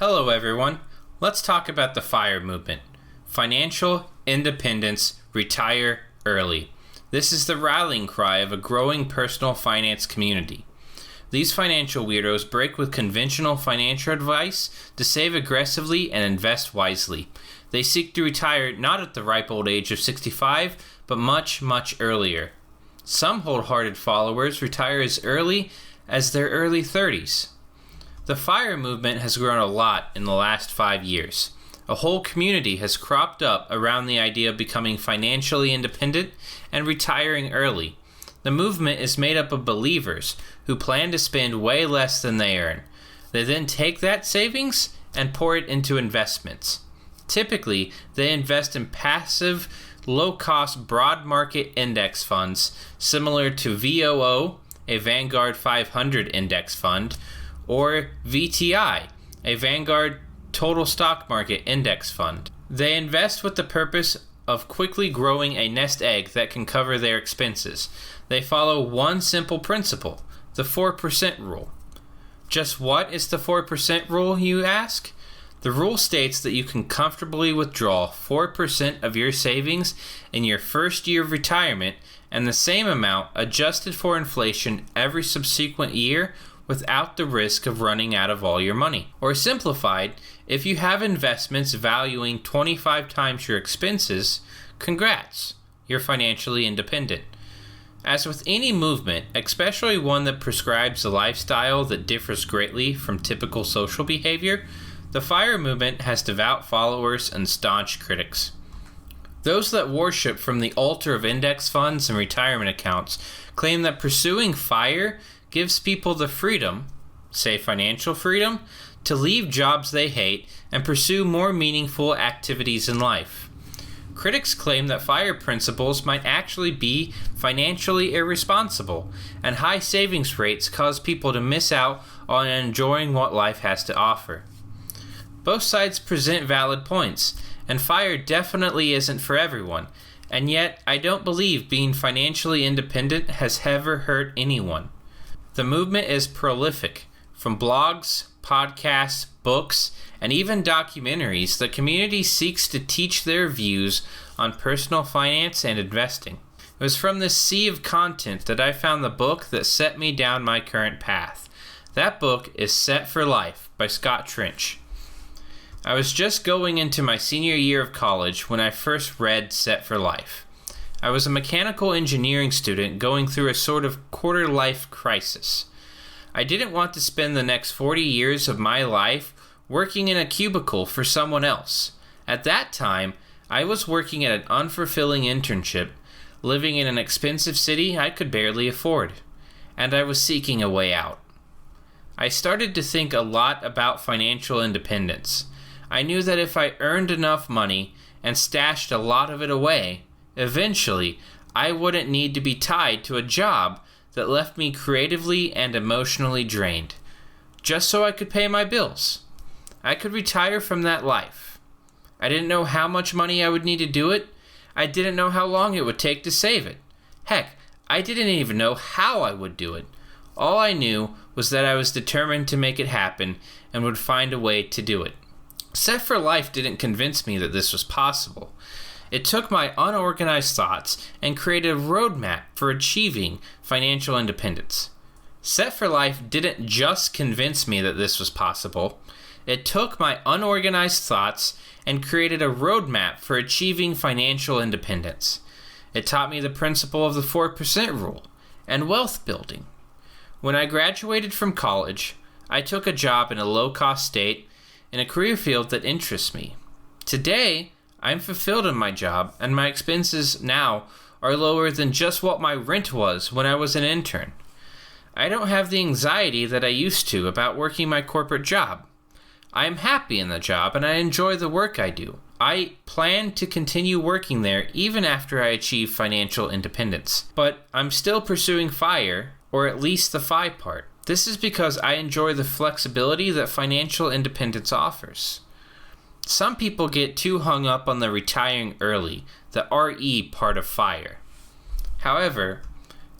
Hello everyone, let's talk about the FIRE movement. Financial Independence, Retire Early. This is the rallying cry of a growing personal finance community. These financial weirdos break with conventional financial advice to save aggressively and invest wisely. They seek to retire not at the ripe old age of 65, but much, much earlier. Some wholehearted followers retire as early as their early 30s. The FIRE movement has grown a lot in the last 5 years. A whole community has cropped up around the idea of becoming financially independent and retiring early. The movement is made up of believers who plan to spend way less than they earn. They then take that savings and pour it into investments. Typically, they invest in passive, low-cost, broad market index funds similar to VOO, a Vanguard 500 index fund, or VTI, a Vanguard Total Stock Market Index Fund. They invest with the purpose of quickly growing a nest egg that can cover their expenses. They follow one simple principle, the 4% rule. Just what is the 4% rule, you ask? The rule states that you can comfortably withdraw 4% of your savings in your first year of retirement and the same amount adjusted for inflation every subsequent year without the risk of running out of all your money. Or simplified, if you have investments valuing 25 times your expenses, congrats, you're financially independent. As with any movement, especially one that prescribes a lifestyle that differs greatly from typical social behavior, the FIRE movement has devout followers and staunch critics. Those that worship from the altar of index funds and retirement accounts claim that pursuing FIRE gives people the freedom, say financial freedom, to leave jobs they hate and pursue more meaningful activities in life. Critics claim that FIRE principles might actually be financially irresponsible, and high savings rates cause people to miss out on enjoying what life has to offer. Both sides present valid points, and FIRE definitely isn't for everyone, and yet I don't believe being financially independent has ever hurt anyone. The movement is prolific. From blogs, podcasts, books, and even documentaries, the community seeks to teach their views on personal finance and investing. It was from this sea of content that I found the book that set me down my current path. That book is Set for Life by Scott Trench. I was just going into my senior year of college when I first read Set for Life. I was a mechanical engineering student going through a sort of quarter-life crisis. I didn't want to spend the next 40 years of my life working in a cubicle for someone else. At that time, I was working at an unfulfilling internship, living in an expensive city I could barely afford, and I was seeking a way out. I started to think a lot about financial independence. I knew that if I earned enough money and stashed a lot of it away, eventually, I wouldn't need to be tied to a job that left me creatively and emotionally drained, just so I could pay my bills. I could retire from that life. I didn't know how much money I would need to do it. I didn't know how long it would take to save it. Heck, I didn't even know how I would do it. All I knew was that I was determined to make it happen and would find a way to do it. Set for Life didn't convince me that this was possible. It took my unorganized thoughts and created a roadmap for achieving financial independence. Set for Life didn't just convince me that this was possible. It took my unorganized thoughts and created a roadmap for achieving financial independence. It taught me the principle of the 4% rule and wealth building. When I graduated from college, I took a job in a low-cost state in a career field that interests me. Today, I'm fulfilled in my job, and my expenses now are lower than just what my rent was when I was an intern. I don't have the anxiety that I used to about working my corporate job. I am happy in the job, and I enjoy the work I do. I plan to continue working there even after I achieve financial independence. But I'm still pursuing FIRE, or at least the FI part. This is because I enjoy the flexibility that financial independence offers. Some people get too hung up on the retiring early, the RE part of FIRE. However,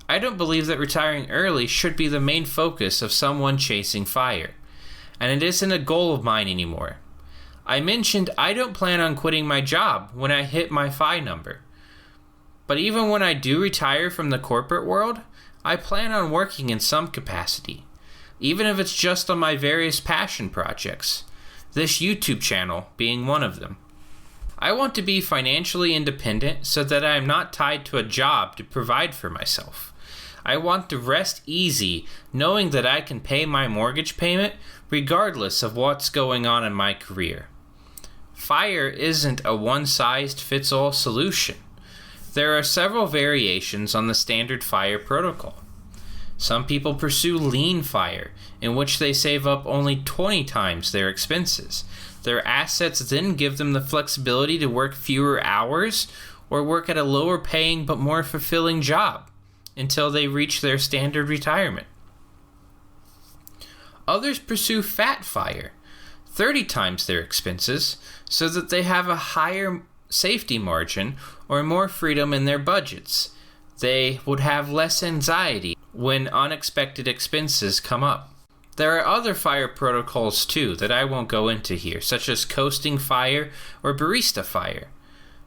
I don't believe that retiring early should be the main focus of someone chasing FIRE. and it isn't a goal of mine anymore. I mentioned I don't plan on quitting my job when I hit my F.I.R.E number. But even when I do retire from the corporate world, I plan on working in some capacity, even if it's just on my various passion projects, this YouTube channel being one of them. I want to be financially independent so that I am not tied to a job to provide for myself. I want to rest easy knowing that I can pay my mortgage payment regardless of what's going on in my career. F.I.R.E isn't a one-size-fits-all solution. There are several variations on the standard F.I.R.E protocol. Some people pursue lean F.I.R.E, in which they save up only 20 times their expenses. Their assets then give them the flexibility to work fewer hours or work at a lower paying but more fulfilling job until they reach their standard retirement. Others pursue fat F.I.R.E, 30 times their expenses, so that they have a higher safety margin or more freedom in their budgets. They would have less anxiety when unexpected expenses come up. There are other F.I.R.E protocols too that I won't go into here, such as coasting F.I.R.E or barista F.I.R.E.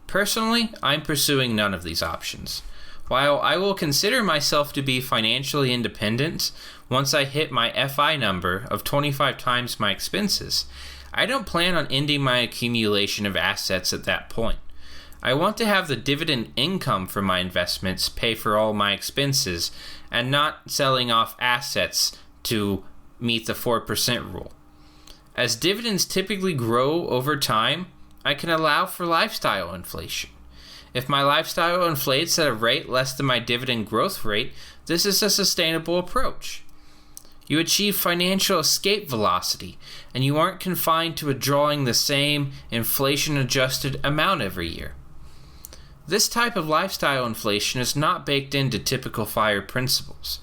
Personally, I'm pursuing none of these options. While I will consider myself to be financially independent once I hit my F.I. number of 25 times my expenses, I don't plan on ending my accumulation of assets at that point. I want to have the dividend income from my investments pay for all my expenses and not selling off assets to meet the 4% rule. As dividends typically grow over time, I can allow for lifestyle inflation. If my lifestyle inflates at a rate less than my dividend growth rate, this is a sustainable approach. You achieve financial escape velocity, and you aren't confined to withdrawing the same inflation-adjusted amount every year. This type of lifestyle inflation is not baked into typical F.I.R.E principles,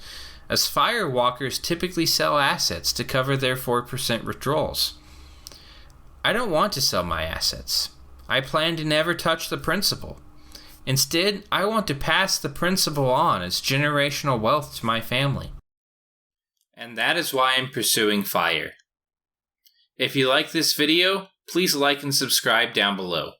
as F.I.R.E walkers typically sell assets to cover their 4% withdrawals. I don't want to sell my assets. I plan to never touch the principal. Instead, I want to pass the principal on as generational wealth to my family. And that is why I'm pursuing F.I.R.E. If you like this video, please like and subscribe down below.